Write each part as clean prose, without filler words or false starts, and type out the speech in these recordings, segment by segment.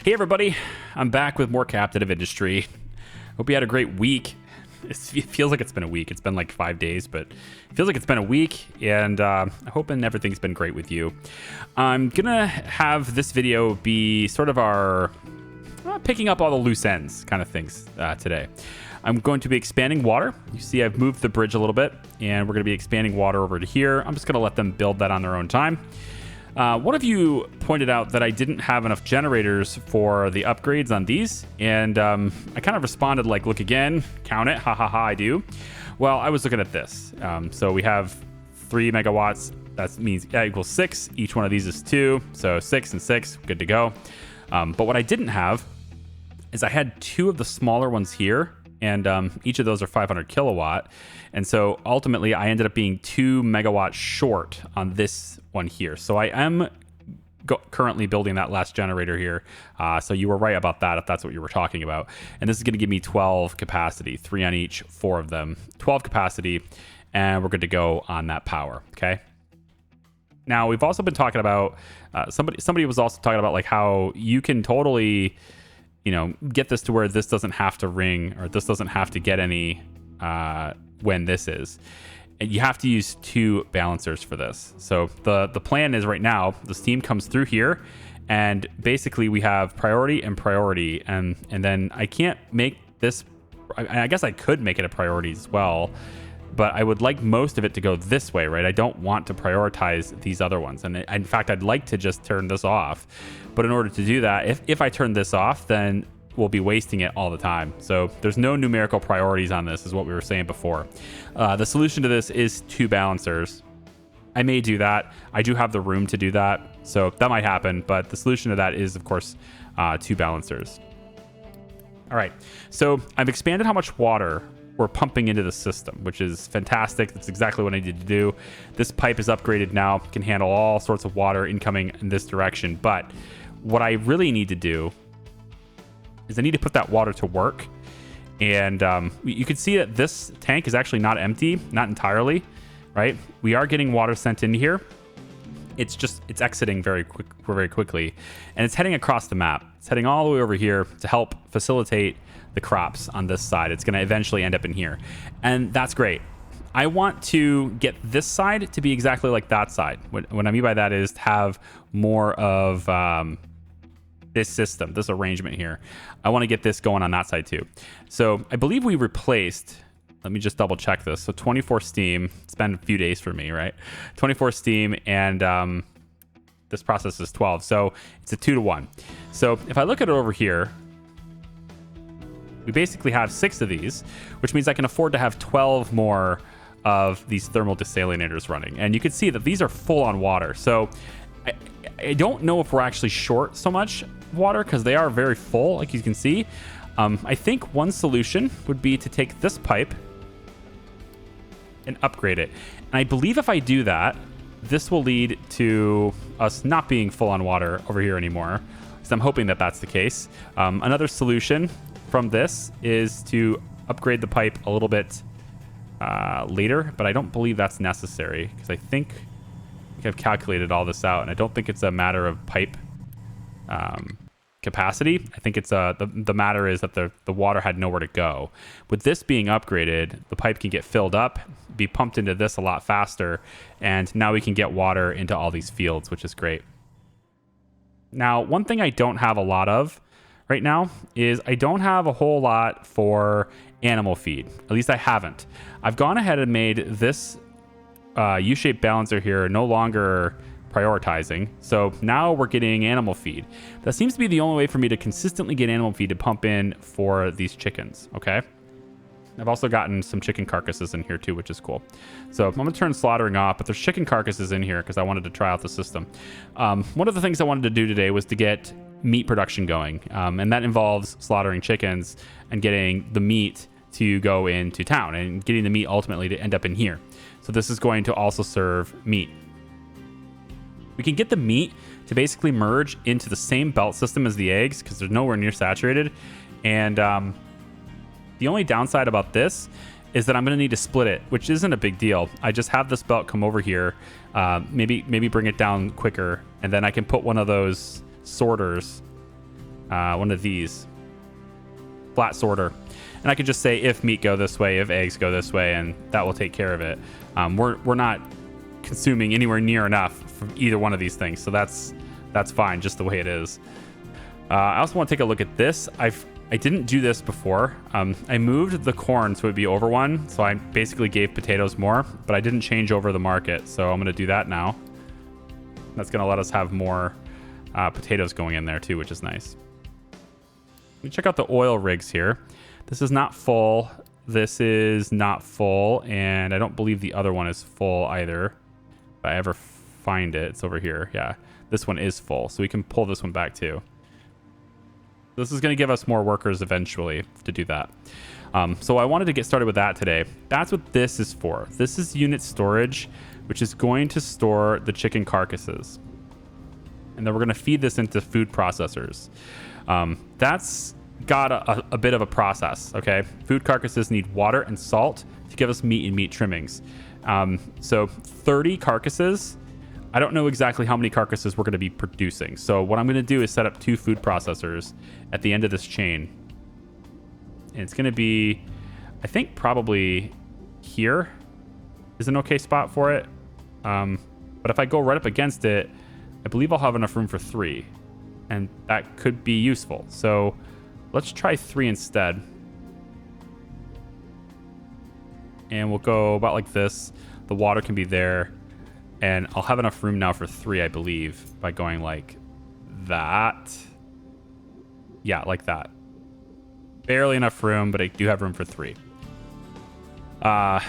Hey everybody, I'm back with more Captain of Industry. Hope you had a great week. It feels like it's been a week. It's been like 5 days, but it feels like it's been a week, and I'm hoping everything's been great with you. I'm gonna have this video be sort of our picking up all the loose ends kind of things today. I'm going to be expanding water. You see I've moved the bridge a little bit, and we're going to be expanding water over to here. I'm just going to let them build that on their own time. One of you pointed out that I didn't have enough generators for the upgrades on these, and I kind of responded like, look again, count it, ha ha ha, I do. Well, I was looking at this. So we have 3 megawatts. That means equals 6. Each one of these is 2, so 6 and 6, good to go. But what I didn't have is I had 2 of the smaller ones here, and each of those are 500 kilowatt. And so ultimately I ended up being 2 megawatts short on this one here. So I am currently building that last generator here. So you were right about that, if that's what you were talking about. And this is going to give me 12 capacity, 3 on each, 4 of them, 12 capacity, and we're good to go on that power. Okay. Now we've also been talking about, somebody was also talking about like how you can totally, get this to where this doesn't have to ring, or this doesn't have to get any when this is. And you have to use 2 balancers for this. So the plan is right now, the steam comes through here, and basically we have priority and priority, and then I can't make this, I guess I could make it a priority as well, but I would like most of it to go this way, right? I don't want to prioritize these other ones. And in fact, I'd like to just turn this off. But in order to do that, if I turn this off, then we'll be wasting it all the time. So there's no numerical priorities on this, is what we were saying before. The solution to this is 2 balancers. I may do that. I do have the room to do that, so that might happen. But the solution to that is, of course, 2 balancers. All right, so I've expanded how much water we're pumping into the system, which is fantastic. That's exactly what I needed to do. This pipe is upgraded now, can handle all sorts of water incoming in this direction. But what I really need to do is I need to put that water to work. And you can see that this tank is actually not empty, not entirely, right? We are getting water sent in here. It's exiting very quickly, and it's heading across the map. It's heading all the way over here to help facilitate the crops on this side. It's going to eventually end up in here, and that's great. I want to get this side to be exactly like that side. What I mean by that is to have more of this system, this arrangement here. I want to get this going on that side too. So I believe we replaced, let me just double check this. So 24 steam, it's been a few days for me, right? 24 steam, and this process is 12. So it's a 2-to-1. So if I look at it over here, we basically have 6 of these, which means I can afford to have 12 more of these thermal desalinators running. And you can see that these are full on water. So I don't know if we're actually short so much water, because they are very full, like you can see. I think one solution would be to take this pipe and upgrade it. And I believe if I do that, this will lead to us not being full on water over here anymore. So I'm hoping that that's the case. Another solution from this is to upgrade the pipe a little bit later, but I don't believe that's necessary, because I think I've calculated all this out, and I don't think it's a matter of pipe capacity. I think it's the matter is that the water had nowhere to go. With this being upgraded, the pipe can get filled up, be pumped into this a lot faster, and now we can get water into all these fields, which is great. Now, one thing I don't have a lot of right now is I don't have a whole lot for animal feed. At least I haven't. I've gone ahead and made this U-shaped balancer here no longer prioritizing. So now we're getting animal feed. That seems to be the only way for me to consistently get animal feed to pump in for these chickens. Okay. I've also gotten some chicken carcasses in here too, which is cool. So I'm going to turn slaughtering off, but there's chicken carcasses in here because I wanted to try out the system. One of the things I wanted to do today was to get meat production going. And that involves slaughtering chickens and getting the meat to go into town, and getting the meat ultimately to end up in here. So this is going to also serve meat. We can get the meat to basically merge into the same belt system as the eggs, because they're nowhere near saturated. And the only downside about this is that I'm going to need to split it, which isn't a big deal. I just have this belt come over here, maybe bring it down quicker, and then I can put one of those sorters one of these. Flat sorter. And I could just say if meat go this way, if eggs go this way, and that will take care of it. We're not consuming anywhere near enough from either one of these things, so that's fine just the way it is. I also want to take a look at this. I didn't do this before. I moved the corn so it'd be over one, so I basically gave potatoes more, but I didn't change over the market, so I'm going to do that now. That's going to let us have more potatoes going in there too, which is nice. We check out the oil rigs here. This is not full. This is not full, and I don't believe the other one is full either. If I ever find it, it's over here. Yeah, this one is full, so we can pull this one back too. This is going to give us more workers eventually to do that. So I wanted to get started with that today. That's what this is for. This is unit storage, which is going to store the chicken carcasses. And then we're going to feed this into food processors. That's got a bit of a process, okay? Food carcasses need water and salt to give us meat and meat trimmings. So 30 carcasses. I don't know exactly how many carcasses we're going to be producing. So what I'm going to do is set up 2 food processors at the end of this chain. And it's going to be, I think probably here is an okay spot for it. But if I go right up against it, I believe I'll have enough room for 3. And that could be useful. So let's try 3 instead. And we'll go about like this. The water can be there. And I'll have enough room now for 3, I believe, by going like that. Yeah, like that. Barely enough room, but I do have room for 3. I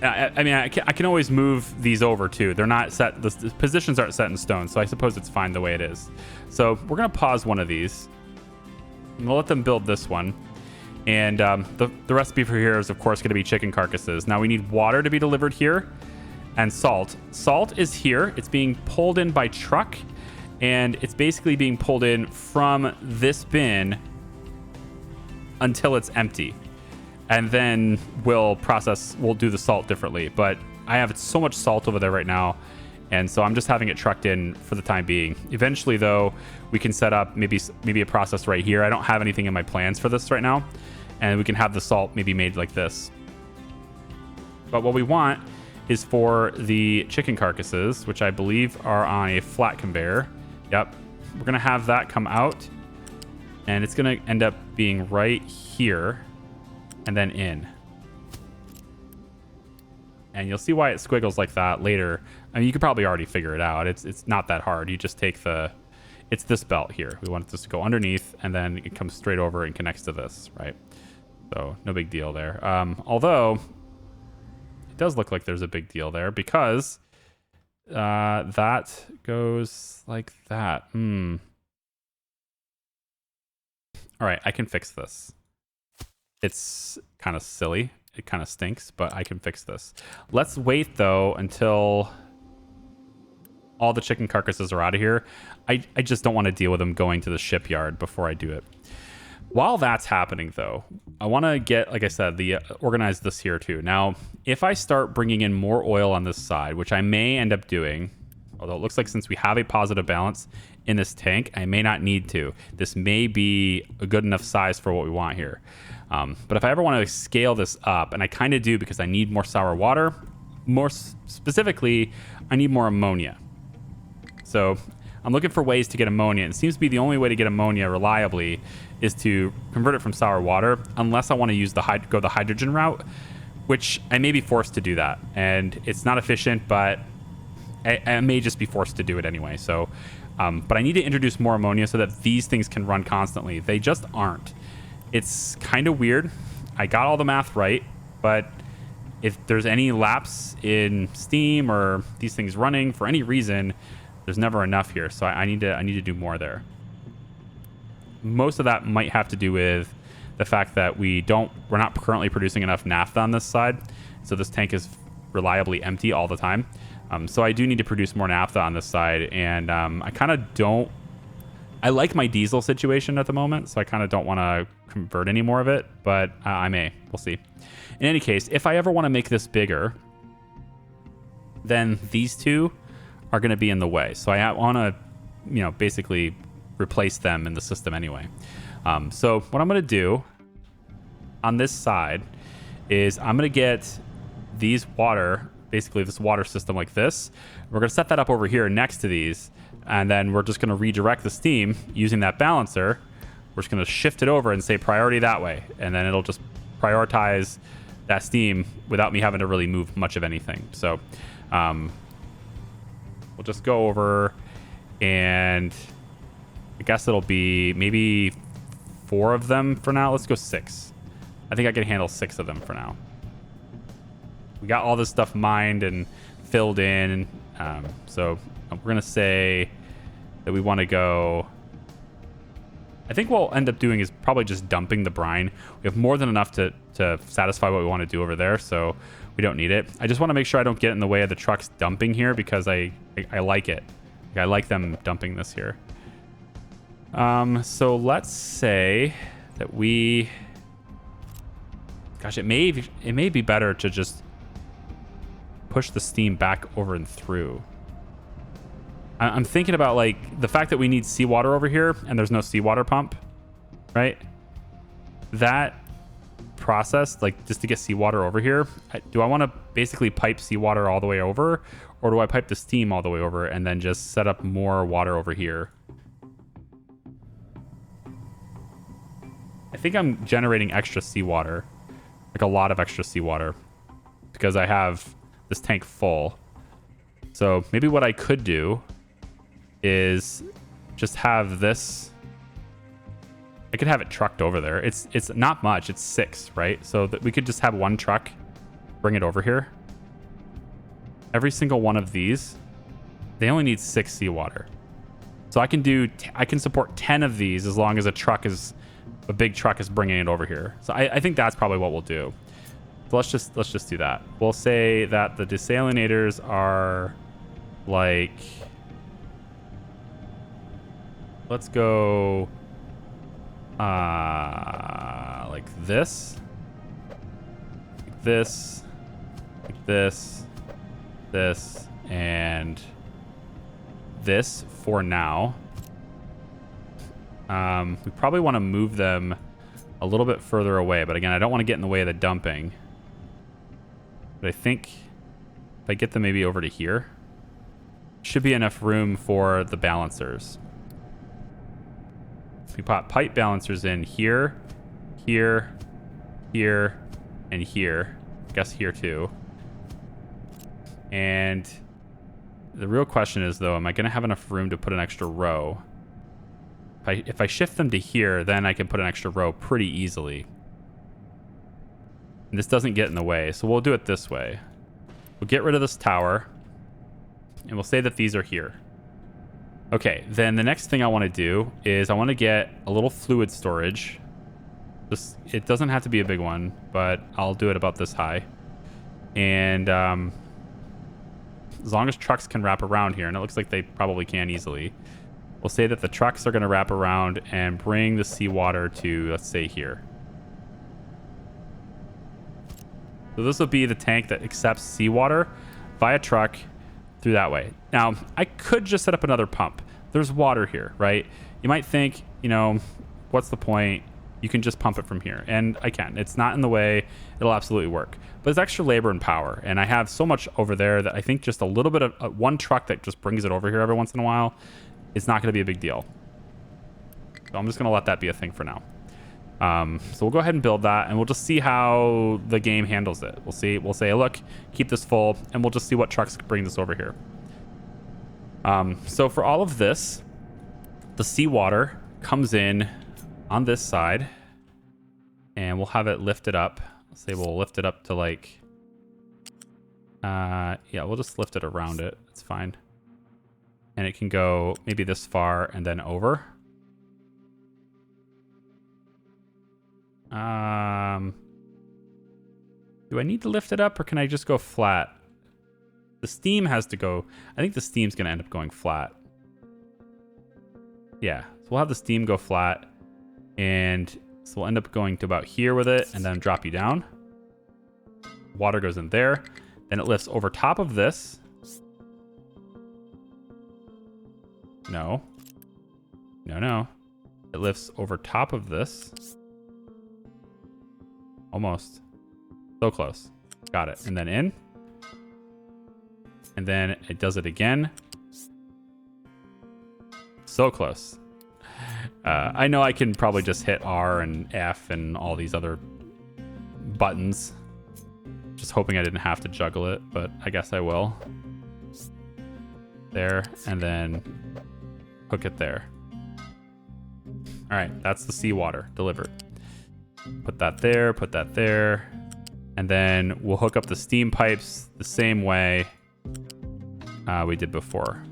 mean, I can always move these over too. They're not set. The positions aren't set in stone, so I suppose it's fine the way it is. So we're going to pause one of these. And we'll let them build this one. And the recipe for here is, of course, going to be chicken carcasses. Now we need water to be delivered here. And salt. Salt is here. It's being pulled in by truck, and it's basically being pulled in from this bin until it's empty. And then we'll do the salt differently. But I have so much salt over there right now, and so I'm just having it trucked in for the time being. Eventually, though, we can set up maybe a process right here. I don't have anything in my plans for this right now, and we can have the salt maybe made like this. But what we want is for the chicken carcasses, which I believe are on a flat conveyor. Yep. We're going to have that come out, and it's going to end up being right here and then in. And you'll see why it squiggles like that later. I mean, you could probably already figure it out. It's not that hard. You just take it's this belt here. We want this to go underneath, and then it comes straight over and connects to this, right? So no big deal there. Although it does look like there's a big deal there because that goes like that. All right, I can fix this. It's kind of silly. It kind of stinks, but I can fix this. Let's wait, though, until all the chicken carcasses are out of here. I just don't want to deal with them going to the shipyard before I do it. While that's happening, though, I want to get, like I said, organize this here, too. Now, if I start bringing in more oil on this side, which I may end up doing, although it looks like since we have a positive balance in this tank, I may not need to. This may be a good enough size for what we want here. But if I ever want to scale this up, and I kind of do because I need more sour water, more specifically, I need more ammonia. So I'm looking for ways to get ammonia. And it seems to be the only way to get ammonia reliably is to convert it from sour water, unless I want to use go the hydrogen route, which I may be forced to do that. And it's not efficient, but I may just be forced to do it anyway. So, but I need to introduce more ammonia so that these things can run constantly. They just aren't. It's kind of weird. I got all the math right, but if there's any lapse in steam or these things running for any reason, there's never enough here. So I need to do more there. Most of that might have to do with the fact that we're not currently producing enough naphtha on this side. So this tank is reliably empty all the time. So I do need to produce more naphtha on this side. And I kind of don't. I like my diesel situation at the moment, so I kind of don't want to convert any more of it, but I may. We'll see. In any case, if I ever want to make this bigger, then these two are going to be in the way. So I want to, basically replace them in the system anyway. So what I'm going to do on this side is I'm going to get these water, basically this water system like this. We're going to set that up over here next to these, and then we're just going to redirect the steam using that balancer. We're just going to shift it over and say priority that way, and then it'll just prioritize that steam without me having to really move much of anything. So we'll just go over, and I guess it'll be maybe 4 of them for now. Let's go 6. I think I can handle 6 of them for now. We got all this stuff mined and filled in. So we're going to say that we want to go... I think what we'll end up doing is probably just dumping the brine. We have more than enough to satisfy what we want to do over there, so we don't need it. I just want to make sure I don't get in the way of the trucks dumping here because I like it. I like them dumping this here. So let's say that we... Gosh, it may be better to just push the steam back over and through. I'm thinking about like the fact that we need seawater over here and there's no seawater pump, right? That process, like just to get seawater over here, do I want to basically pipe seawater all the way over, or do I pipe the steam all the way over and then just set up more water over here? I think I'm generating extra seawater, like a lot of extra seawater, because I have this tank full. So maybe what I could do is just have this. I could have it trucked over there. It's not much. It's 6, right? So that we could just have one truck bring it over here. Every single one of these, they only need 6 seawater. So I can support 10 of these as long as a big truck is bringing it over here. So I think that's probably what we'll do. So let's just do that. We'll say that the desalinators are like, let's go like this, and this for now. We probably want to move them a little bit further away, but again, I don't want to get in the way of the dumping. But I think if I get them maybe over to here, should be enough room for the balancers. We put pipe balancers in here, here, here, and here. I guess here too. And the real question is, though, am I going to have enough room to put an extra row? If I shift them to here, then I can put an extra row pretty easily. And this doesn't get in the way, so we'll do it this way. We'll get rid of this tower, and we'll say that these are here. Okay, then the next thing I want to do is I want to get a little fluid storage. It doesn't have to be a big one, but I'll do it about this high. And as long as trucks can wrap around here, and it looks like they probably can easily, we'll say that the trucks are going to wrap around and bring the seawater to, let's say, here. So this will be the tank that accepts seawater via truck through that way. Now, I could just set up another pump. There's water here, right? You might think, what's the point? You can just pump it from here. And I can. It's not in the way. It'll absolutely work. But it's extra labor and power. And I have so much over there that I think just a little bit of one truck that just brings it over here every once in a while, it's not going to be a big deal. So I'm just going to let that be a thing for now. So we'll go ahead and build that, and we'll just see how the game handles it. We'll say, look, keep this full, and we'll just see what trucks bring this over here. So for all of this, the seawater comes in on this side, and we'll have it lifted up. Let's say we'll lift it up to like, yeah, we'll just lift it around it. It's fine. And it can go maybe this far and then over. Do I need to lift it up, or can I just go flat? The steam has to go. I think the steam's going to end up going flat. Yeah, so we'll have the steam go flat, and so we'll end up going to about here with it, and then drop you down. Water goes in there. Then it lifts over top of this. No. No. It lifts over top of this. Almost. So close. Got it. And then in. And then it does it again. So close. I know I can probably just hit R and F and all these other buttons. Just hoping I didn't have to juggle it, but I guess I will. There, and then hook it there. All right, that's the seawater delivered. Put that there, and then we'll hook up the steam pipes the same way we did before.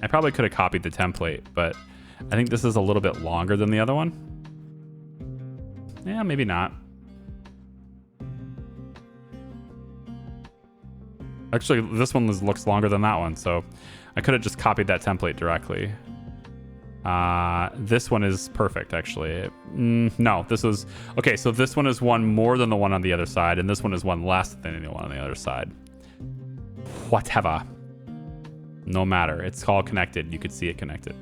I probably could have copied the template, but I think this is a little bit longer than the other one. Yeah, maybe not. Actually, this one looks longer than that one, so I could have just copied that template directly. This one is perfect, actually. No, this was... Okay, so this one is one more than the one on the other side, and this one is one less than the one on the other side. Whatever. No matter. It's all connected. You could see it connected.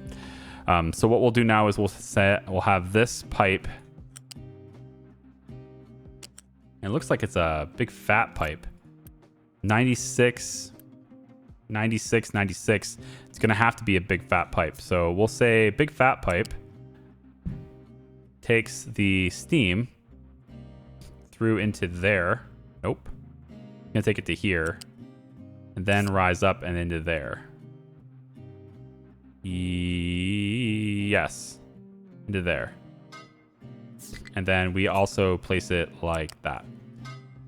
So what we'll do now is we'll have this pipe. It looks like it's a big fat pipe. 96. It's going to have to be a big fat pipe. So we'll say big fat pipe takes the steam through into there. Nope. I'm going to take it to here. And then rise up and into there. Yes. Into there. And then we also place it like that.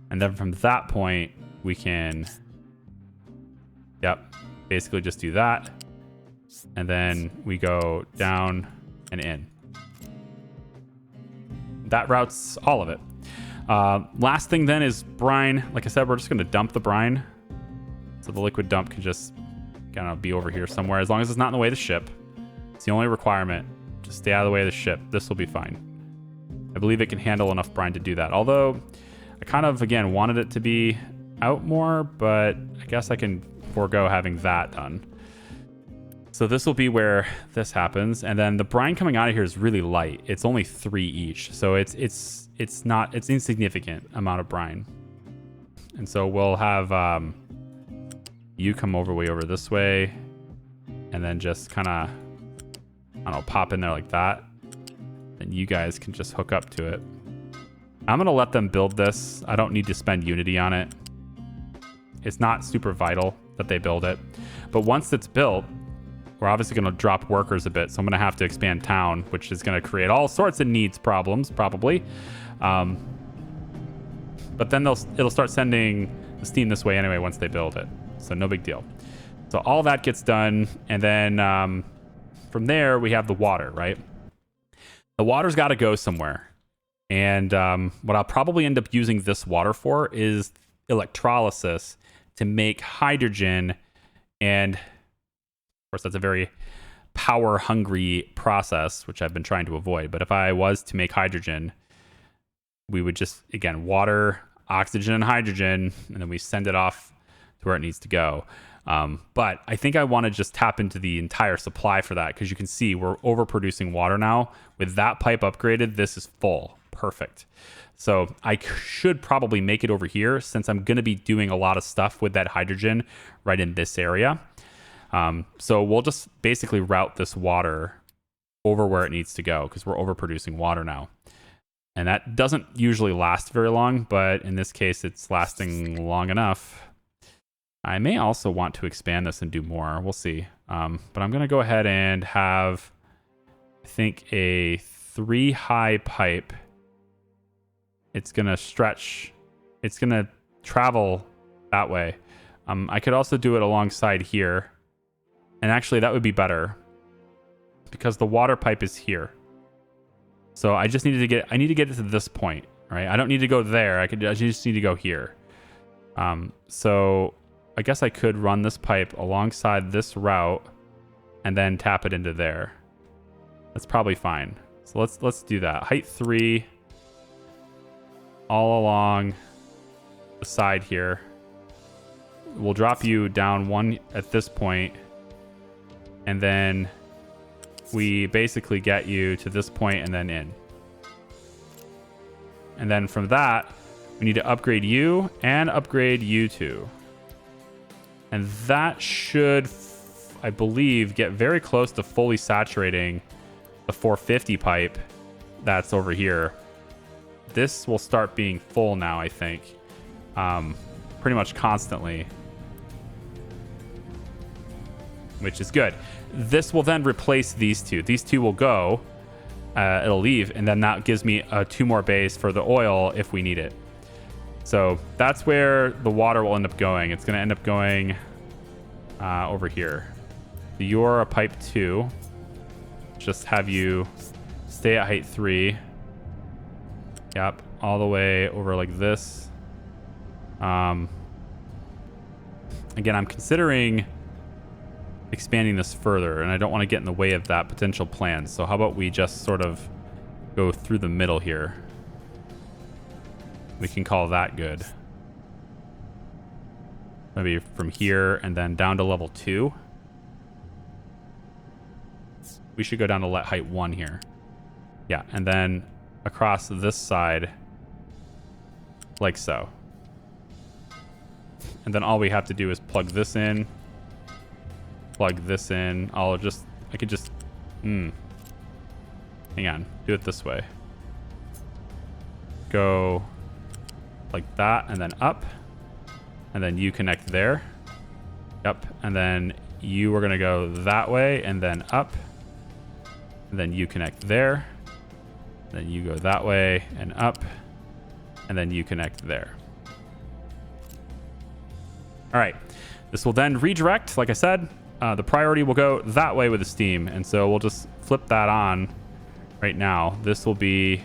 And then from that point, we can... Yep. Basically just do that. And then we go down and in. That routes all of it. Last thing then is brine. Like I said, we're just going to dump the brine. So the liquid dump can just kind of be over here somewhere. As long as it's not in the way of the ship. It's the only requirement. Just stay out of the way of the ship. This will be fine. I believe it can handle enough brine to do that. Although, I kind of, again, wanted it to be out more, but I guess I can forego having that done. So this will be where this happens. And then the brine coming out of here is really light. It's only 3 each. So it's insignificant amount of brine. And so we'll have you come way over this way. And then just kind of, I don't know, pop in there like that. And you guys can just hook up to it. I'm going to let them build this. I don't need to spend Unity on it. It's not super vital that they build it. But once it's built, we're obviously going to drop workers a bit. So I'm going to have to expand town, which is going to create all sorts of needs problems, probably. But then it'll start sending the steam this way anyway once they build it. So no big deal. So all that gets done. And then from there, we have the water, right? The water's got to go somewhere. And what I'll probably end up using this water for is electrolysis to make hydrogen. And of course, that's a very power hungry process, which I've been trying to avoid. But if I was to make hydrogen, we would just, again, water, oxygen, and hydrogen, and then we send it off to where it needs to go. But I think I want to just tap into the entire supply for that, because you can see we're overproducing water now. With that pipe upgraded, this is full. Perfect. So I should probably make it over here, since I'm going to be doing a lot of stuff with that hydrogen right in this area. So we'll just basically route this water over where it needs to go, because we're overproducing water now. And that doesn't usually last very long, but in this case, it's lasting long enough. I may also want to expand this and do more. We'll see. But I'm going to go ahead and have, I think, a 3 high pipe. It's going to stretch. It's going to travel that way. I could also do it alongside here. And actually, that would be better, because the water pipe is here. So I just need to get it to this point, right? I don't need to go there. I just need to go here. So I guess I could run this pipe alongside this route and then tap it into there. That's probably fine. So let's do that. Height 3 all along the side here. We'll drop you down 1 at this point, and then we basically get you to this point and then in. And then from that, we need to upgrade you and upgrade you two. And that should, I believe, get very close to fully saturating the 450 pipe that's over here. This will start being full now, I think. Pretty much constantly. Which is good. This will then replace these two. These two will go. It'll leave, and then that gives me 2 more bays for the oil if we need it. So that's where the water will end up going. It's going to end up going over here. So you're a pipe 2. Just have you stay at height 3. Yep, all the way over like this. Again, I'm considering expanding this further, and I don't want to get in the way of that potential plan. So how about we just sort of go through the middle here? We can call that good. Maybe from here and then down to level 2. We should go down to height 1 here. Yeah, and then across this side, like so. And then all we have to do is plug this in. Plug this in. I could just, hang on, do it this way. Go like that and then up. And then you connect there. Yep. And then you are going to go that way and then up. And then you connect there. Then you go that way and up. And then you connect there. All right. This will then redirect, like I said. The priority will go that way with the steam. And so we'll just flip that on right now. This will be... Is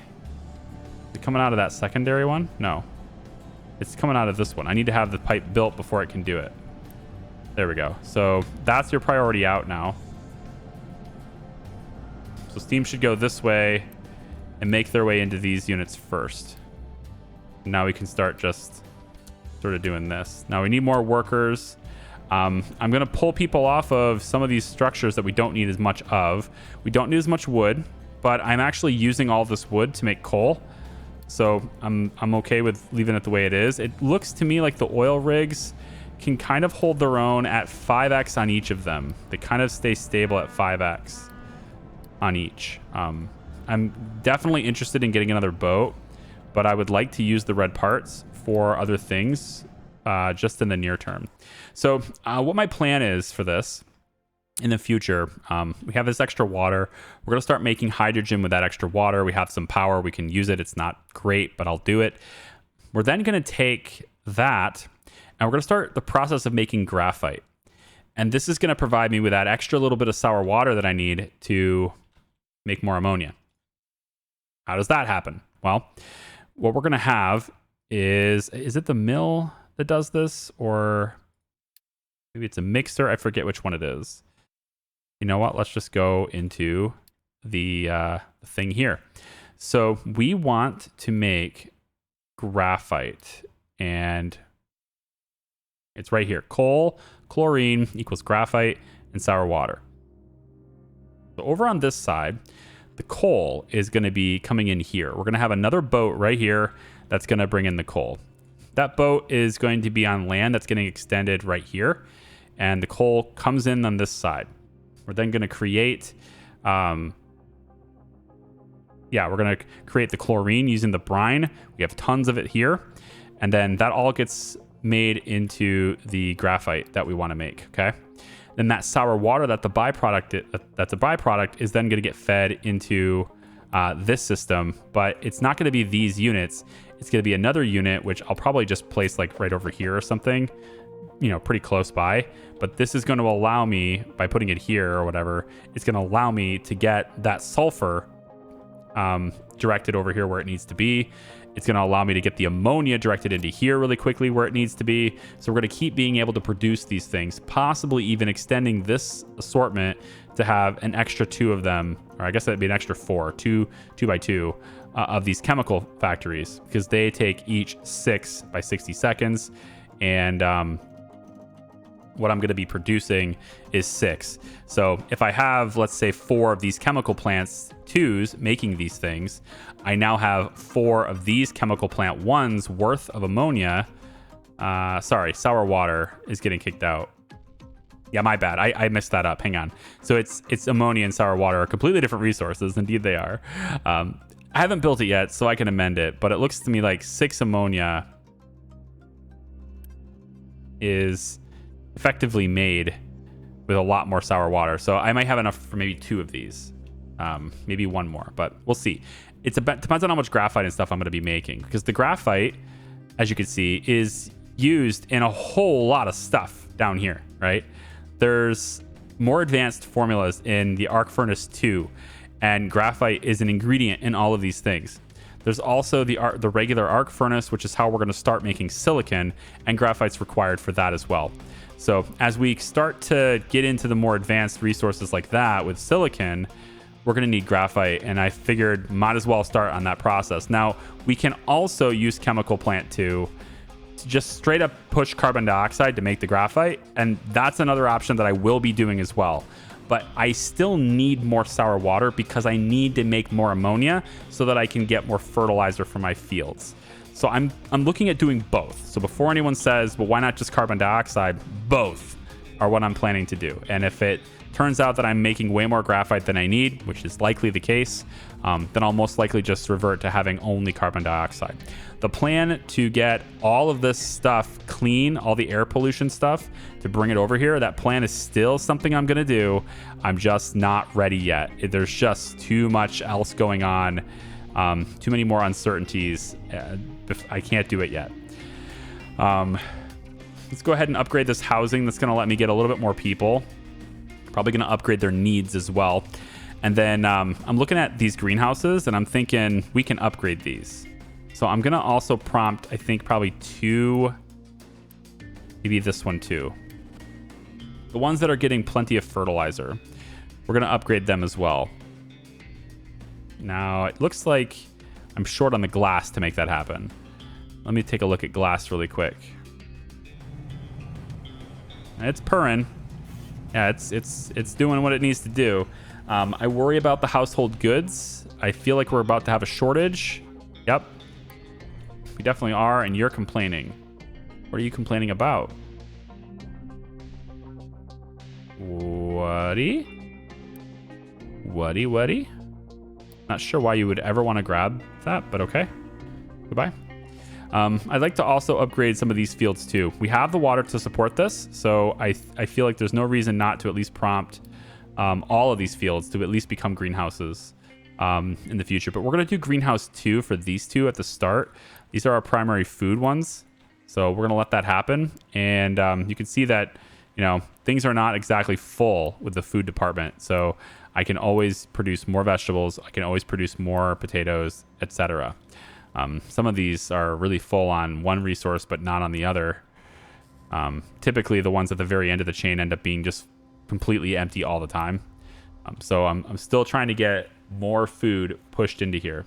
it coming out of that secondary one? No. It's coming out of this one. I need to have the pipe built before it can do it. There we go. So that's your priority out now. So steam should go this way and make their way into these units first. Now we can start just sort of doing this. Now we need more workers. I'm going to pull people off of some of these structures that we don't need as much of. We don't need as much wood, but I'm actually using all this wood to make coal. So I'm okay with leaving it the way it is. It looks to me like the oil rigs can kind of hold their own at 5x on each of them. They kind of stay stable at 5x on each. I'm definitely interested in getting another boat, but I would like to use the red parts for other things just in the near term. So what my plan is for this in the future, we have this extra water. We're going to start making hydrogen with that extra water. We have some power. We can use it. It's not great, but I'll do it. We're then going to take that and we're going to start the process of making graphite. And this is going to provide me with that extra little bit of sour water that I need to make more ammonia. How does that happen? Well, what we're going to have is it the mill that does this? Or maybe it's a mixer. I forget which one it is. You know what? Let's just go into the thing here. So we want to make graphite, and it's right here. Coal, chlorine equals graphite, and sour water. So over on this side, the coal is going to be coming in here. We're going to have another boat right here that's going to bring in the coal. That boat is going to be on land that's getting extended right here, and the coal comes in on this side. We're then going to create, we're going to create the chlorine using the brine. We have tons of it here. And then that all gets made into the graphite that we want to make, okay? Then that sour water that's a byproduct is then going to get fed into this system, but it's not going to be these units. It's going to be another unit, which I'll probably just place like right over here or something, pretty close by. But this is going to allow me, by putting it here or whatever, it's going to allow me to get that sulfur directed over here where it needs to be. It's going to allow me to get the ammonia directed into here really quickly where it needs to be. So we're going to keep being able to produce these things, possibly even extending this assortment to have an extra 2 of them, or I guess that'd be an extra 4, 2 by 2 of these chemical factories, because they take each 6 by 60 seconds. And what I'm going to be producing is 6. So if I have, let's say, 4 of these chemical plants 2s making these things, I now have 4 of these chemical plant 1s worth of ammonia. Sorry, sour water is getting kicked out. Yeah, my bad. I messed that up. Hang on. So it's ammonia and sour water are completely different resources. Indeed, they are. I haven't built it yet, so I can amend it. But it looks to me like 6 ammonia is effectively made with a lot more sour water. So I might have enough for maybe 2 of these. Maybe 1 more, but we'll see. Depends on how much graphite and stuff I'm going to be making. Because the graphite, as you can see, is used in a whole lot of stuff down here, right? There's more advanced formulas in the arc furnace 2, and graphite is an ingredient in all of these things. There's also the regular arc furnace, which is how we're going to start making silicon, and graphite's required for that as well. So as we start to get into the more advanced resources like that with silicon, we're going to need graphite, and I figured might as well start on that process. Now, we can also use chemical plant 2 to just straight up push carbon dioxide to make the graphite, and that's another option that I will be doing as well. But I still need more sour water because I need to make more ammonia so that I can get more fertilizer for my fields. So I'm looking at doing both. So before anyone says, well, why not just carbon dioxide? Both are what I'm planning to do. And if it turns out that I'm making way more graphite than I need, which is likely the case, then I'll most likely just revert to having only carbon dioxide. The plan to get all of this stuff clean, all the air pollution stuff, to bring it over here, that plan is still something I'm going to do. I'm just not ready yet. There's just too much else going on, too many more uncertainties. I can't do it yet. Let's go ahead and upgrade this housing. That's going to let me get a little bit more people. Probably going to upgrade their needs as well. And then I'm looking at these greenhouses, and I'm thinking we can upgrade these. So I'm going to also prompt, I think, probably 2, maybe this one too. The ones that are getting plenty of fertilizer, we're going to upgrade them as well. Now, it looks like I'm short on the glass to make that happen. Let me take a look at glass really quick. It's purring. Yeah, it's doing what it needs to do. I worry about the household goods. I feel like we're about to have a shortage. Yep. We definitely are, and you're complaining. What are you complaining about? Whatty? Not sure why you would ever want to grab that, but okay. Goodbye. I'd like to also upgrade some of these fields too. We have the water to support this, so I feel like there's no reason not to at least prompt all of these fields to at least become greenhouses in the future. But we're going to do greenhouse 2 for these 2 at the start. These are our primary food ones, so we're going to let that happen. And you can see that, you know, things are not exactly full with the food department, so I can always produce more vegetables. I can always produce more potatoes, etc. Some of these are really full on one resource, but not on the other. Typically, the ones at the very end of the chain end up being just completely empty all the time. So I'm still trying to get more food pushed into here.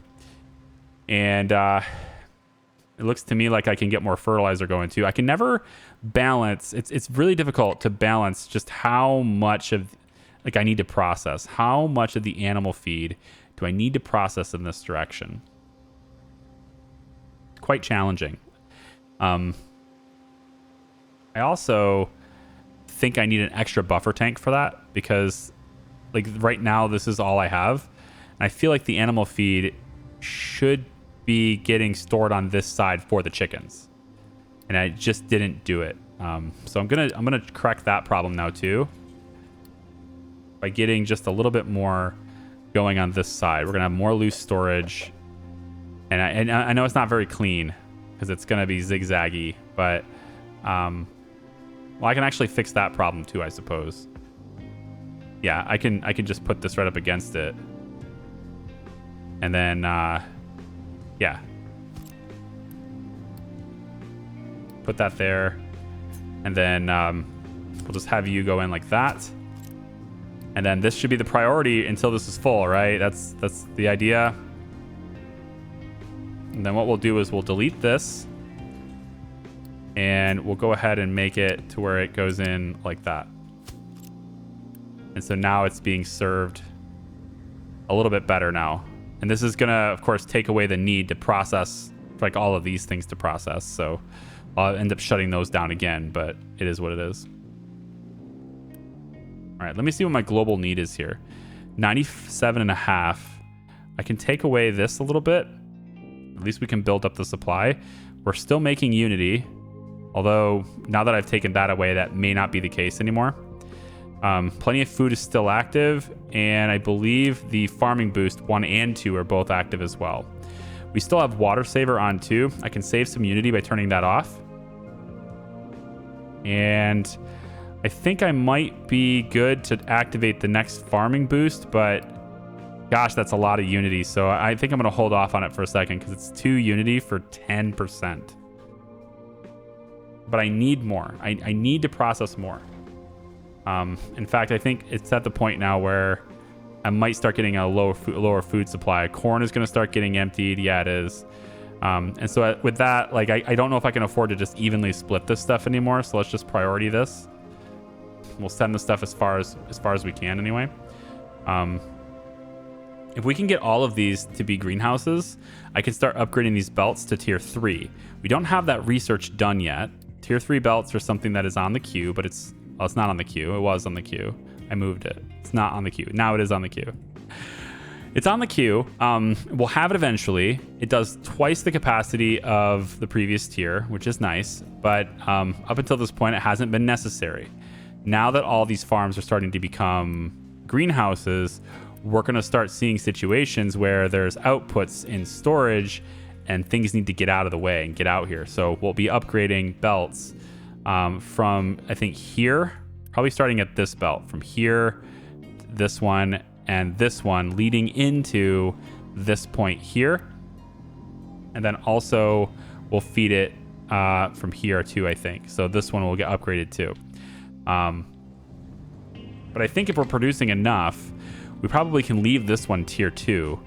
And it looks to me like I can get more fertilizer going too. I can never balance. It's really difficult to balance just how much of, like, I need to process. How much of the animal feed do I need to process in this direction? Quite challenging. I also think I need an extra buffer tank for that because, like, right now this is all I have. And I feel like the animal feed should be getting stored on this side for the chickens, and I just didn't do it. So I'm gonna correct that problem now too by getting just a little bit more going on this side. We're gonna have more loose storage. And I know it's not very clean because it's going to be zigzaggy, but well, I can actually fix that problem too, I suppose. Yeah, I can just put this right up against it. And then, yeah. Put that there. And then we'll just have you go in like that. And then this should be the priority until this is full, right? That's the idea. And then what we'll do is we'll delete this. And we'll go ahead and make it to where it goes in like that. And so now it's being served a little bit better now. And this is going to, of course, take away the need to process, like all of these things to process. So I'll end up shutting those down again, but it is what it is. All right, let me see what my global need is here. 97.5. I can take away this a little bit. At least we can build up the supply. We're still making unity. Although, now that I've taken that away, that may not be the case anymore. Plenty of food is still active, and I believe the farming boost 1 and 2 are both active as well. We still have water saver on too. I can save some unity by turning that off. And I think I might be good to activate the next farming boost, but gosh, that's a lot of unity. So I think I'm going to hold off on it for a second because it's 2 unity for 10%. But I need more. I need to process more. In fact, I think it's at the point now where I might start getting a lower food supply. Corn is going to start getting emptied. Yeah, it is. And so with that, like I don't know if I can afford to just evenly split this stuff anymore. So let's just priority this. We'll send the stuff as far as we can anyway. If we can get all of these to be greenhouses, I can start upgrading these belts to tier 3. We don't have that research done yet. Tier 3 belts are something that is on the queue, but it's not on the queue. It was on the queue. I moved it. It's not on the queue. Now it is on the queue. It's on the queue. We'll have it eventually. It does twice the capacity of the previous tier, which is nice. But up until this point, it hasn't been necessary. Now that all these farms are starting to become greenhouses, we're going to start seeing situations where there's outputs in storage and things need to get out of the way and get out here. So we'll be upgrading belts from, I think, here, probably starting at this belt, from here, this one, and this one, leading into this point here. And then also we'll feed it from here too, I think. So this one will get upgraded too. But I think if we're producing enough, we probably can leave this one tier 2.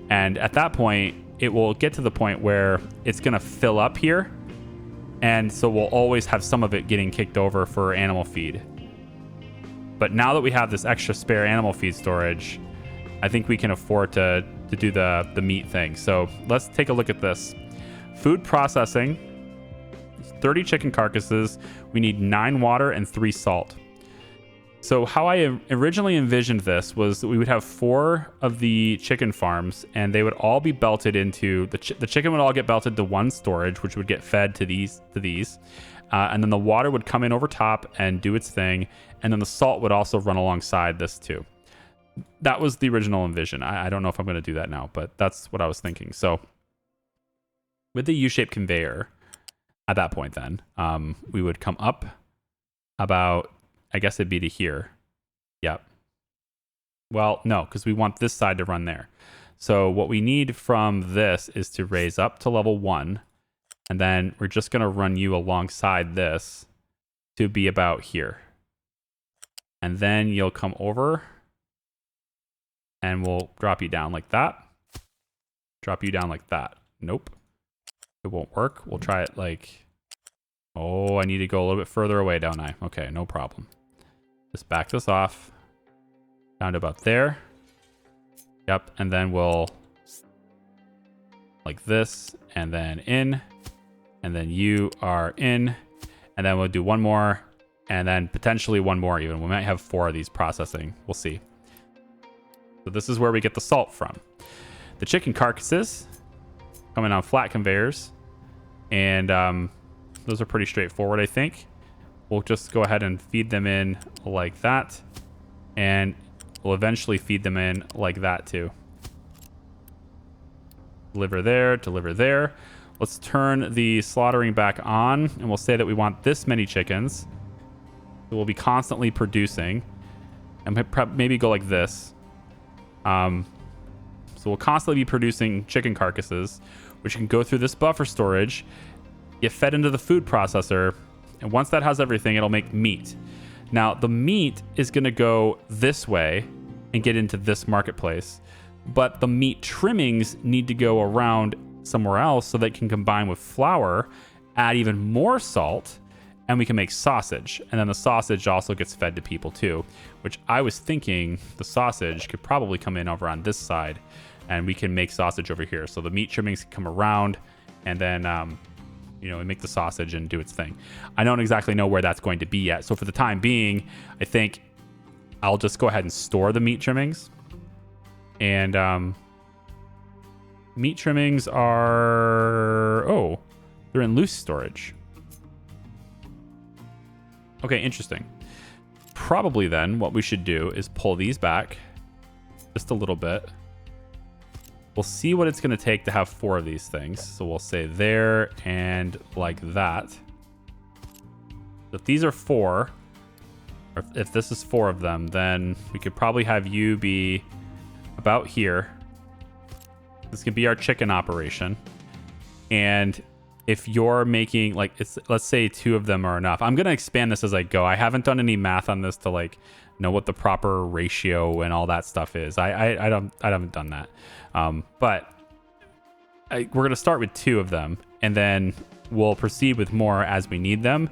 And at that point, it will get to the point where it's going to fill up here. And so we'll always have some of it getting kicked over for animal feed. But now that we have this extra spare animal feed storage, I think we can afford to do the meat thing. So let's take a look at this. Food processing, 30 chicken carcasses. We need 9 water and 3 salt. So how I originally envisioned this was that we would have 4 of the chicken farms, and they would all be belted into the chicken would all get belted to one storage, which would get fed to these, and then the water would come in over top and do its thing, and then the salt would also run alongside this too. That was the original envision. I don't know if I'm going to do that now, but that's what I was thinking. So with the U-shaped conveyor, at that point, then we would come up about, I guess it'd be to here. Yep. Well, no, because we want this side to run there. So what we need from this is to raise up to level 1. And then we're just going to run you alongside this to be about here. And then you'll come over and we'll drop you down like that. Drop you down like that. Nope. It won't work. We'll try it like... Oh, I need to go a little bit further away, don't I? Okay, no problem. Just back this off down to about there. Yep, and then we'll like this, and then in, and then you are in, and then we'll do one more, and then potentially one more even. We might have 4 of these processing. We'll see. So this is where we get the salt from. The chicken carcasses coming on flat conveyors, and those are pretty straightforward, I think. We'll just go ahead and feed them in like that. And we'll eventually feed them in like that too. Deliver there, deliver there. Let's turn the slaughtering back on. And we'll say that we want this many chickens. So we'll be constantly producing. And maybe go like this. So we'll constantly be producing chicken carcasses, which can go through this buffer storage, get fed into the food processor. And once that has everything, it'll make meat. Now, the meat is going to go this way and get into this marketplace. But the meat trimmings need to go around somewhere else so they can combine with flour add even more salt, and we can make sausage. And then the sausage also gets fed to people too, which I was thinking the sausage could probably come in over on this side, and we can make sausage over here. So the meat trimmings can come around, and then and make the sausage and do its thing. I don't exactly know where that's going to be yet. So for the time being, I think I'll just go ahead and store the meat trimmings. And meat trimmings are... Oh, they're in loose storage. Okay, interesting. Probably then what we should do is pull these back just a little bit. We'll see what it's going to take to have 4 of these things. So we'll say there and like that. If these are 4, or if this is 4 of them, then we could probably have you be about here. This could be our chicken operation. And if you're making, like, let's say 2 of them are enough. I'm going to expand this as I go. I haven't done any math on this to, like, know what the proper ratio and all that stuff is. I haven't done that. But we're going to start with 2 of them, and then we'll proceed with more as we need them.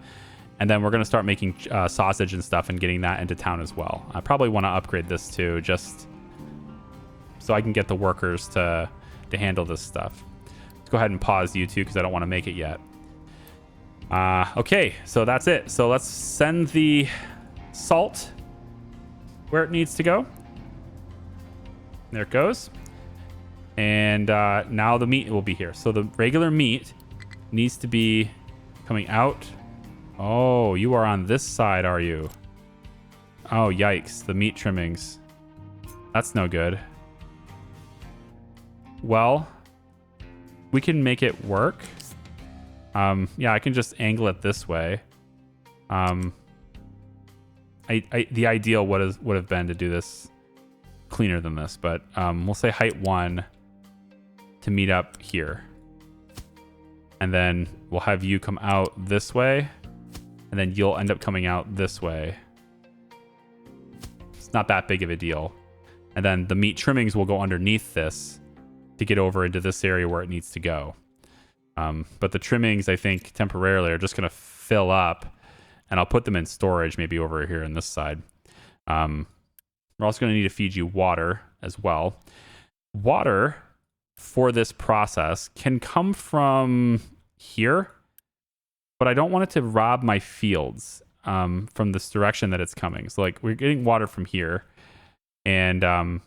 And then we're going to start making sausage and stuff and getting that into town as well. I probably want to upgrade this too, just so I can get the workers to handle this stuff. Let's go ahead and pause you two because I don't want to make it yet. Okay, so that's it. So let's send the salt where it needs to go. There it goes. And now the meat will be here. So the regular meat needs to be coming out. Oh, you are on this side, are you? Oh, yikes. The meat trimmings. That's no good. Well, we can make it work. Yeah, I can just angle it this way. The ideal would have been to do this cleaner than this, but we'll say height 1 to meet up here. And then we'll have you come out this way, and then you'll end up coming out this way. It's not that big of a deal. And then the meat trimmings will go underneath this to get over into this area where it needs to go. But the trimmings, I think, temporarily are just going to fill up, and I'll put them in storage maybe over here on this side. We're also going to need to feed you water as well. Water for this process can come from here, but I don't want it to rob my fields from this direction that it's coming. So, like, we're getting water from here, and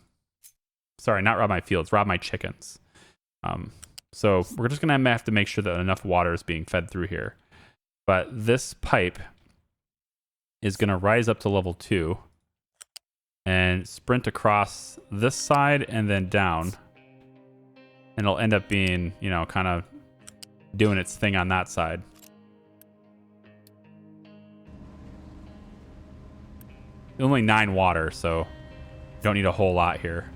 sorry, not rob my fields, rob my chickens. So we're just going to have to make sure that enough water is being fed through here. But this pipe is going to rise up to level 2 and sprint across this side and then down. And it'll end up being, kind of doing its thing on that side. Only 9 water, so you don't need a whole lot here.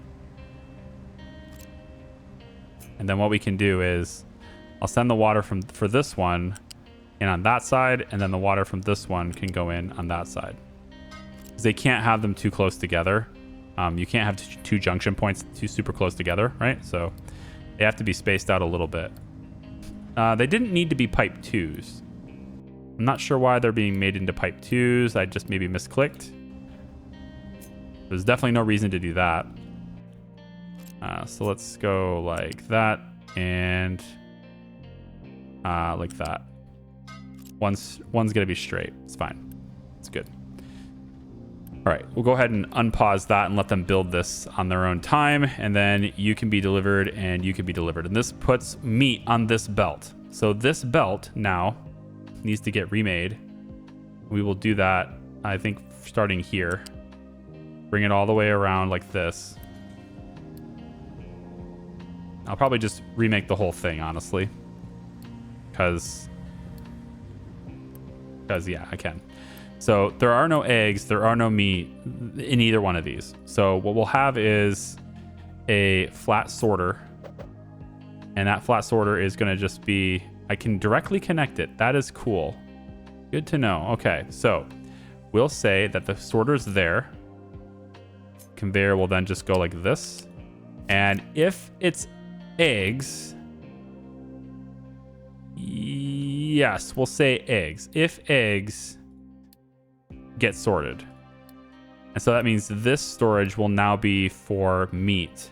And then what we can do is I'll send the water for this one in on that side, and then the water from this one can go in on that side. Because they can't have them too close together. You can't have 2 junction points too super close together, right? So they have to be spaced out a little bit. They didn't need to be pipe 2s. I'm not sure why they're being made into pipe 2s. I just maybe misclicked. There's definitely no reason to do that. So let's go like that and like that. One's gonna be straight. It's fine. It's good. All right, we'll go ahead and unpause that and let them build this on their own time, and then you can be delivered and you can be delivered. And this puts meat on this belt. So this belt now needs to get remade. We will do that, I think, starting here. Bring it all the way around like this. I'll probably just remake the whole thing, honestly. Because yeah, I can. So there are no eggs, there are no meat in either one of these. So what we'll have is a flat sorter. And that flat sorter is going to just be, I can directly connect it. That is cool. Good to know. Okay, so we'll say that the sorter's there. Conveyor will then just go like this. And if it's eggs, yes, we'll say eggs. If eggs get sorted. And so that means this storage will now be for meat.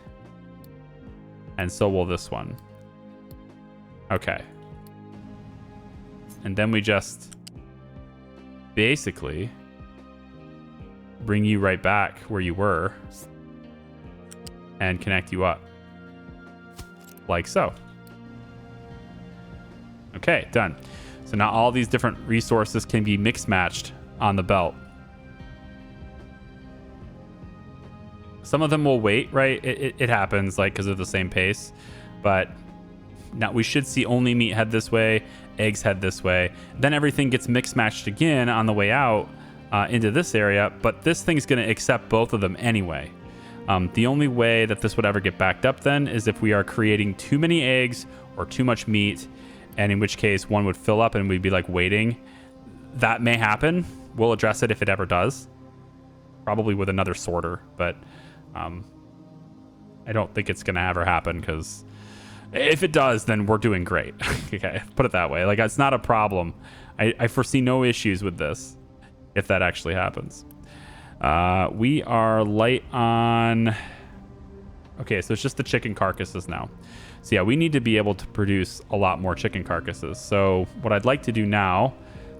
And so will this one. Okay. And then we just basically bring you right back where you were and connect you up. Like so. Okay, done. So now all these different resources can be mix matched on the belt. Some of them will wait, right? It happens, like, because of the same pace. But now we should see only meat head this way, eggs head this way. Then everything gets mix matched again on the way out into this area. But this thing's going to accept both of them anyway. The only way that this would ever get backed up then is if we are creating too many eggs or too much meat, and in which case one would fill up and we'd be like waiting. That may happen. We'll address it if it ever does. Probably with another sorter, but I don't think it's going to ever happen, because if it does, then we're doing great. Okay, put it that way. Like, it's not a problem. I foresee no issues with this if that actually happens. We are light on... Okay, so it's just the chicken carcasses now. So yeah, we need to be able to produce a lot more chicken carcasses. So what I'd like to do now,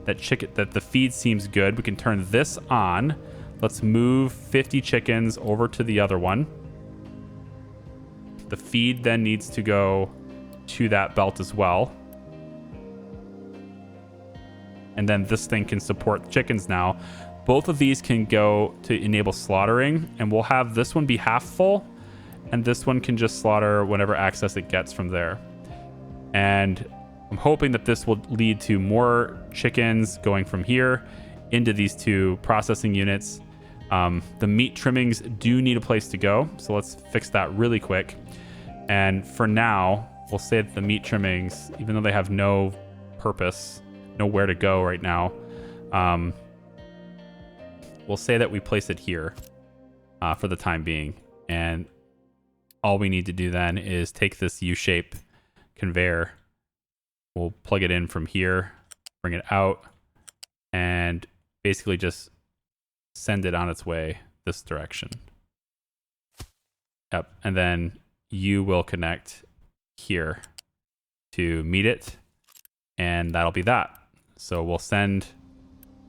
that the feed seems good, we can turn this on. Let's move 50 chickens over to the other one. The feed then needs to go to that belt as well. And then this thing can support chickens now. Both of these can go to enable slaughtering, and we'll have this one be half full, and this one can just slaughter whatever access it gets from there. And I'm hoping that this will lead to more chickens going from here into these two processing units. The meat trimmings do need a place to go, so let's fix that really quick. And for now, we'll say that the meat trimmings, even though they have no purpose, nowhere to go right now, we'll say that we place it here for the time being. And all we need to do then is take this U-shape conveyor. We'll plug it in from here, bring it out, and basically just send it on its way this direction. Yep, and then you will connect here to meet it, and that'll be that. So we'll send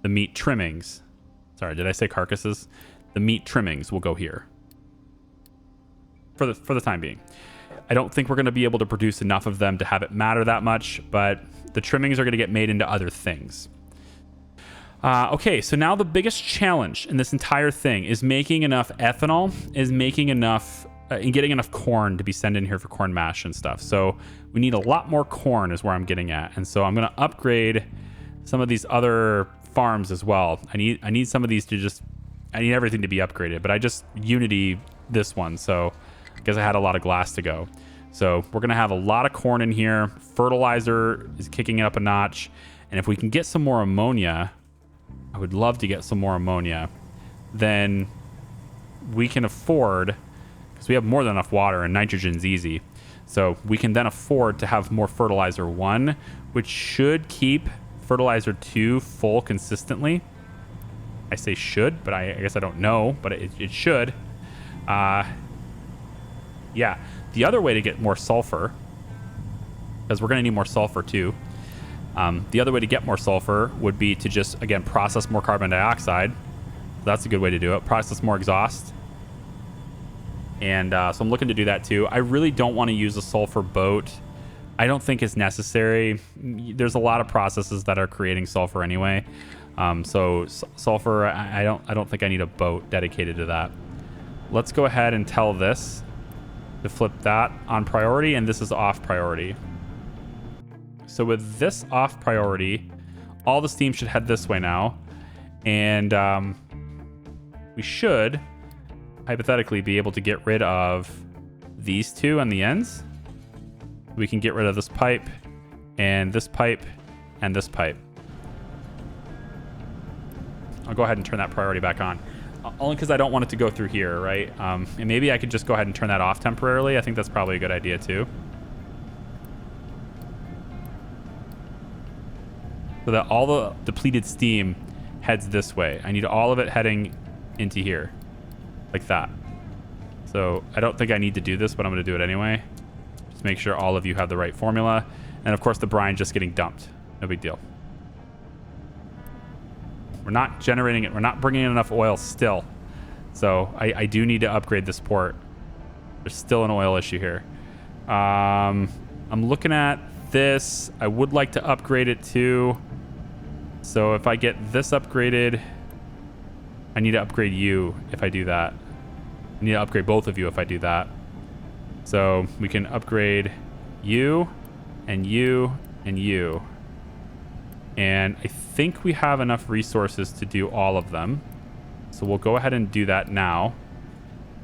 the meat trimmings. Sorry, did I say carcasses? The meat trimmings will go here for the time being. I don't think we're going to be able to produce enough of them to have it matter that much, but the trimmings are going to get made into other things. Okay, so now the biggest challenge in this entire thing is making enough ethanol, and getting enough corn to be sent in here for corn mash and stuff. So we need a lot more corn is where I'm getting at. And so I'm going to upgrade some of these other farms as well. I need some of these to I need everything to be upgraded, but I just Unity this one. So because I had a lot of glass to go. So we're going to have a lot of corn in here. Fertilizer is kicking it up a notch. And if we can get some more ammonia, I would love to get some more ammonia, then we can afford, because we have more than enough water and nitrogen's easy. So we can then afford to have more fertilizer 1, which should keep fertilizer 2 full consistently. I say should, but I guess I don't know, but it should. Yeah, the other way to get more sulfur, because we're going to need more sulfur too. The other way to get more sulfur would be to just, again, process more carbon dioxide. That's a good way to do it. Process more exhaust. And so I'm looking to do that too. I really don't want to use a sulfur boat. I don't think it's necessary. There's a lot of processes that are creating sulfur anyway. So sulfur, I don't think I need a boat dedicated to that. Let's go ahead and tell this to flip that on priority, and this is off priority. So with this off priority, all the steam should head this way now. And we should hypothetically be able to get rid of these two on the ends. We can get rid of this pipe and this pipe and this pipe. I'll go ahead and turn that priority back on. Only because I don't want it to go through here, right? And maybe I could just go ahead and turn that off temporarily. I think that's probably a good idea too. so that all the depleted steam heads this way. I need all of it heading into here, like that. So I don't think I need to do this, but I'm going to do it anyway. Just make sure all of you have the right formula. And of course the brine just getting dumped. No big deal. We're not generating it. We're not bringing in enough oil still. So I do need to upgrade this port. There's still an oil issue here. I'm looking at this. I would like to upgrade it too. So if I get this upgraded, I need to upgrade you if I do that. I need to upgrade both of you if I do that. So we can upgrade you and you and you. And I think we have enough resources to do all of them. So we'll go ahead and do that now.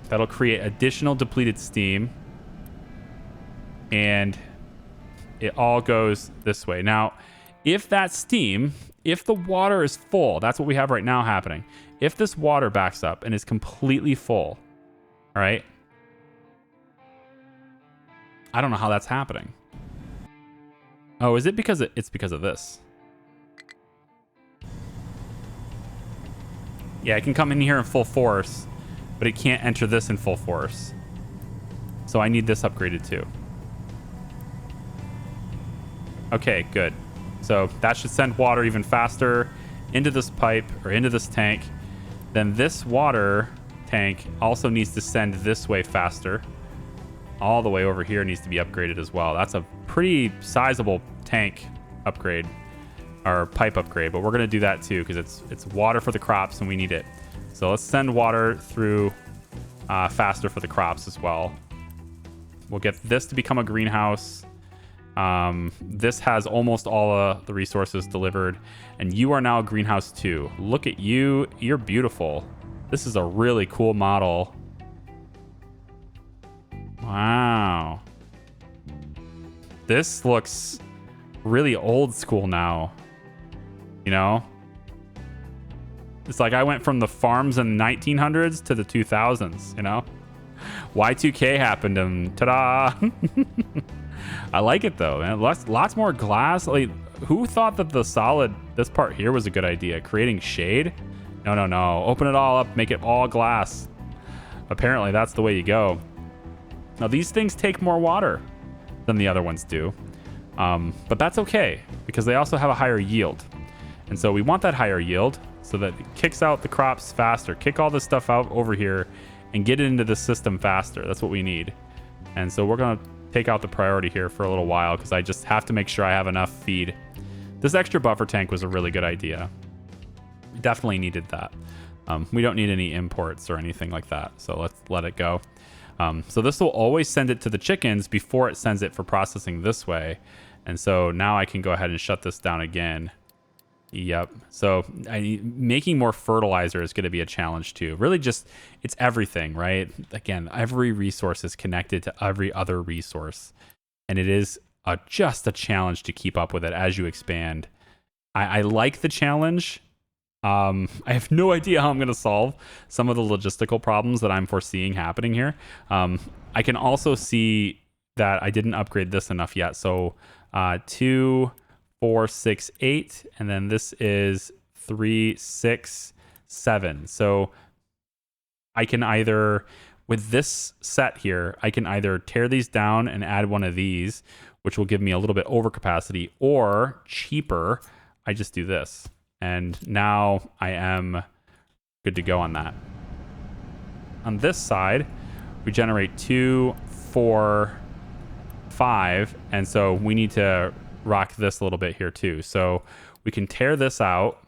That'll create additional depleted steam. And it all goes this way. Now, if that steam, if the water is full, that's what we have right now happening. If this water backs up and is completely full, all right? I don't know how that's happening. Oh, is it because it's because of this? Yeah, it can come in here in full force, but it can't enter this in full force. So I need this upgraded too. Okay, good. So that should send water even faster into this pipe or into this tank. Then this water tank also needs to send this way faster. All the way over here needs to be upgraded as well. That's a pretty sizable tank upgrade or pipe upgrade, but we're going to do that too because it's water for the crops and we need it. So let's send water through faster for the crops as well. We'll get this to become a greenhouse. This has almost all the resources delivered, and you are now a greenhouse too. Look at you. You're beautiful. This is a really cool model. Wow. This looks really old school now. You know? It's like I went from the farms in the 1900s to the 2000s, you know? Y2K happened and ta-da! I like it though, man. Lots more glass. Like, who thought that this part here was a good idea? Creating shade? No. Open it all up, make it all glass. Apparently that's the way you go. Now these things take more water than the other ones do. But that's okay because they also have a higher yield. And so we want that higher yield so that it kicks out the crops faster. Kick all this stuff out over here and get it into the system faster. That's what we need. And so we're going to take out the priority here for a little while because I just have to make sure I have enough feed. This extra buffer tank was a really good idea. Definitely needed that. We don't need any imports or anything like that. So let's let it go. So this will always send it to the chickens before it sends it for processing this way. And so now I can go ahead and shut this down again. Yep. So making more fertilizer is going to be a challenge too. Really just, it's everything, right? Again, every resource is connected to every other resource. And it is just a challenge to keep up with it as you expand. I like the challenge. I have no idea how I'm going to solve some of the logistical problems that I'm foreseeing happening here. I can also see that I didn't upgrade this enough yet. So 2, 4, 6, 8, and then this is 3, 6, 7. So I can either, with this set here, I can either tear these down and add one of these, which will give me a little bit over capacity, or cheaper, I just do this. And now I am good to go on that. On this side, we generate 2, 4, 5, and so we need to rock this a little bit here too. So we can tear this out.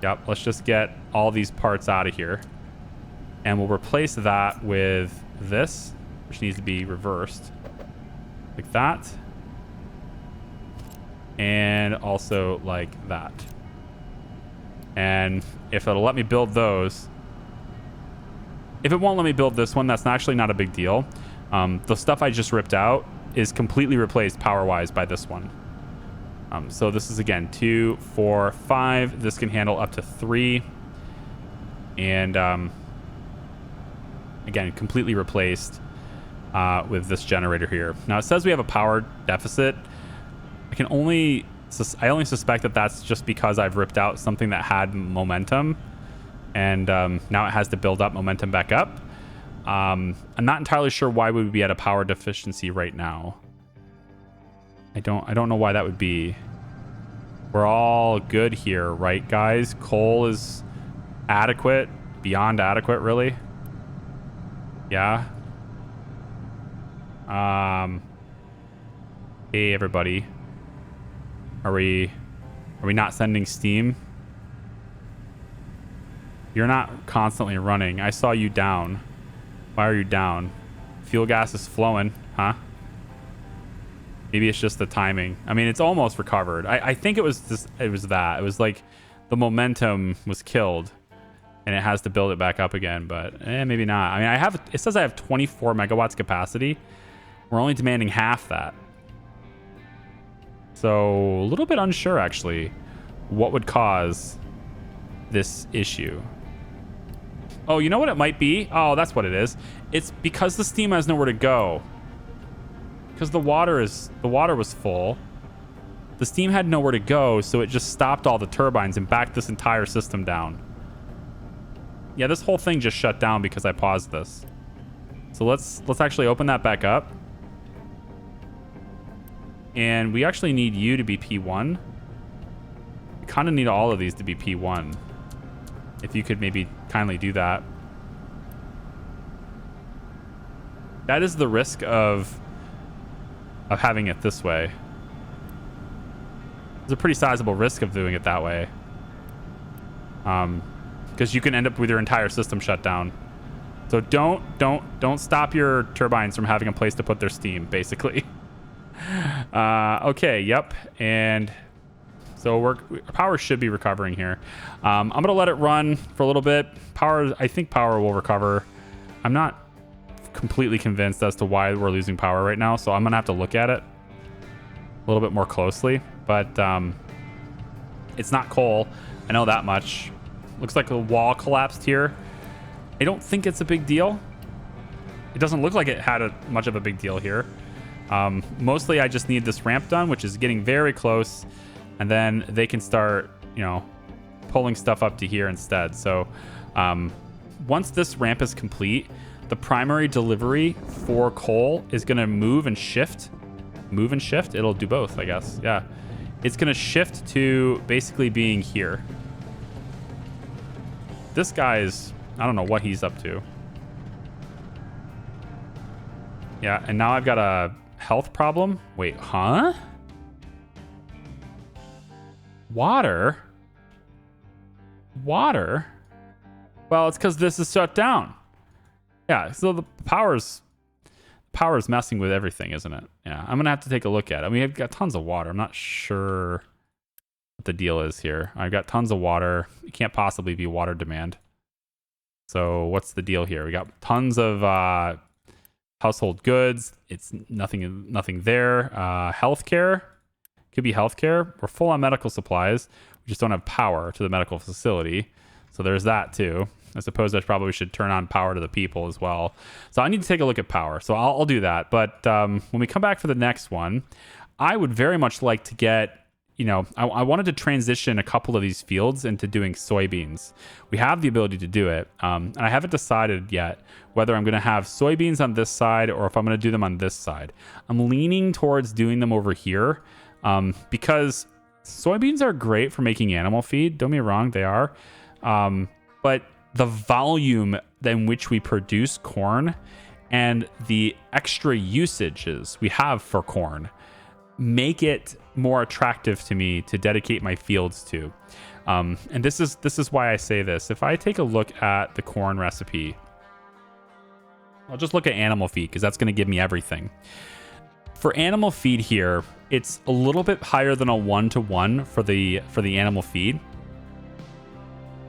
Yep, let's just get all these parts out of here. And we'll replace that with this, which needs to be reversed. Like that. And also like that. And if it'll let me build those. If it won't let me build this one, that's actually not a big deal. The stuff I just ripped out is completely replaced power-wise by this one. So this is, again, 2, 4, 5. This can handle up to 3. And, again, completely replaced with this generator here. Now, it says we have a power deficit. I only suspect that that's just because I've ripped out something that had momentum, and now it has to build up momentum back up. I'm not entirely sure why we would be at a power deficiency right now. I don't know why that would be. We're all good here, right, guys? Coal is adequate, beyond adequate, really. Yeah. Hey, everybody. Are we not sending steam? You're not constantly running. I saw you down. Why are you down? Fuel gas is flowing, huh? Maybe it's just the timing. I mean, it's almost recovered. I think it was that. It was like the momentum was killed and it has to build it back up again, but maybe not. I mean, it says I have 24 megawatts capacity. We're only demanding half that. So a little bit unsure, actually, what would cause this issue. Oh, you know what it might be? Oh, that's what it is. It's because the steam has nowhere to go. Because the water was full. The steam had nowhere to go, so it just stopped all the turbines and backed this entire system down. Yeah, this whole thing just shut down because I paused this. So let's actually open that back up. And we actually need you to be P1. We kind of need all of these to be P1. If you could maybe kindly do that. That is the risk of having it this way. There's a pretty sizable risk of doing it that way. Because you can end up with your entire system shut down. So don't stop your turbines from having a place to put their steam, basically. Okay, yep. And so power should be recovering here. I'm gonna let it run for a little bit. I think power will recover. I'm not completely convinced as to why we're losing power right now, so I'm gonna have to look at it a little bit more closely. But it's not coal, I know that much. Looks like the wall collapsed here. I don't think it's a big deal. It doesn't look like it had much of a big deal here. Mostly I just need this ramp done, which is getting very close, and then they can start, pulling stuff up to here instead. So once this ramp is complete, the primary delivery for coal is going to move and shift. It'll do both, I guess. Yeah, it's going to shift to basically being here. This guy's, I don't know what he's up to. Yeah, and now I've got a health problem. Wait, huh? Water? Well, it's because this is shut down. Yeah, so the power's messing with everything, isn't it? Yeah, I'm gonna have to take a look at it. I mean, I've got tons of water. I'm not sure what the deal is here. I've got tons of water. It can't possibly be water demand. So what's the deal here? We got tons of household goods. It's nothing there. Healthcare. Could be healthcare. We're full on medical supplies. We just don't have power to the medical facility. So there's that too. I suppose I probably should turn on power to the people as well. So I need to take a look at power. So I'll do that. But when we come back for the next one, I would very much like to get, I wanted to transition a couple of these fields into doing soybeans. We have the ability to do it. And I haven't decided yet whether I'm going to have soybeans on this side or if I'm going to do them on this side. I'm leaning towards doing them over here because soybeans are great for making animal feed. Don't get me wrong, they are. But the volume in which we produce corn and the extra usages we have for corn make it more attractive to me to dedicate my fields to. And this is why I say this. If I take a look at the corn recipe, I'll just look at animal feed because that's going to give me everything. For animal feed here, it's a little bit higher than a 1-to-1 for the animal feed.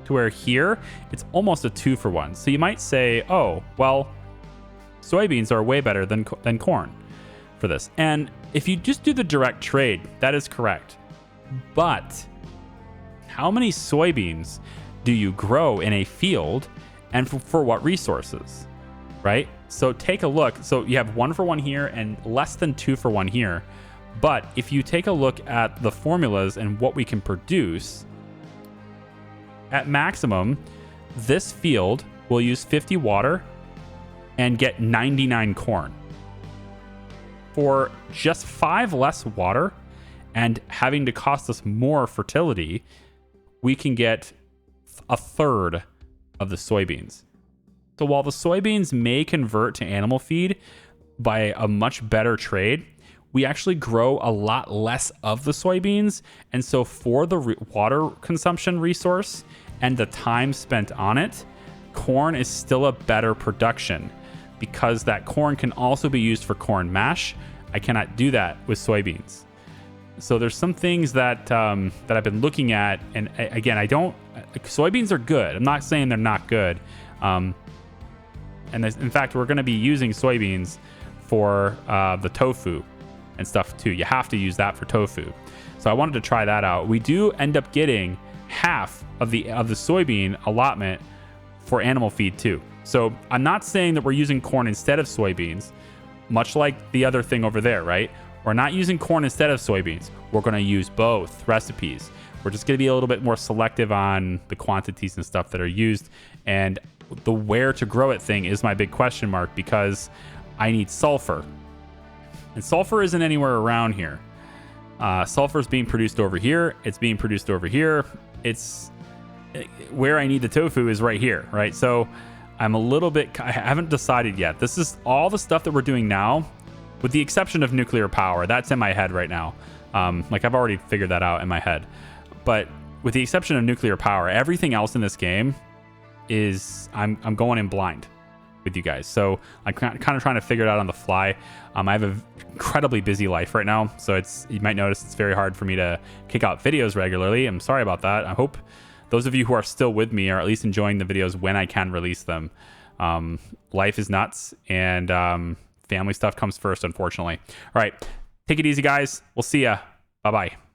To where here, it's almost a 2-for-1. So you might say, oh, well, soybeans are way better than corn for this. And if you just do the direct trade, that is correct. But how many soybeans do you grow in a field and for what resources, right? So take a look. So you have 1-for-1 here and less than 2-for-1 here. But if you take a look at the formulas and what we can produce, at maximum, this field will use 50 water and get 99 corn. For just 5 less water and having to cost us more fertility, we can get a third of the soybeans. So while the soybeans may convert to animal feed by a much better trade, we actually grow a lot less of the soybeans. And so for the water consumption resource and the time spent on it, corn is still a better production, because that corn can also be used for corn mash. I cannot do that with soybeans. So there's some things that I've been looking at, and again, soybeans are good. I'm not saying they're not good. And in fact, we're going to be using soybeans for the tofu and stuff too. You have to use that for tofu. So I wanted to try that out. We do end up getting half of the soybean allotment for animal feed too. So I'm not saying that we're using corn instead of soybeans, much like the other thing over there, right? We're not using corn instead of soybeans. We're going to use both recipes. We're just going to be a little bit more selective on the quantities and stuff that are used. And the where to grow it thing is my big question mark, because I need sulfur. And sulfur isn't anywhere around here. Sulfur is being produced over here. It's being produced over here. It's where I need the tofu is right here, right? So I haven't decided yet. This is all the stuff that we're doing now, with the exception of nuclear power. That's in my head right now. I've already figured that out in my head. But with the exception of nuclear power, everything else in this game is I'm going in blind with you guys. So I'm kind of trying to figure it out on the fly. I have an incredibly busy life right now, so you might notice it's very hard for me to kick out videos regularly. I'm sorry about that. I hope those of you who are still with me are at least enjoying the videos when I can release them. Life is nuts, and family stuff comes first, unfortunately. All right, take it easy, guys. We'll see ya. Bye-bye.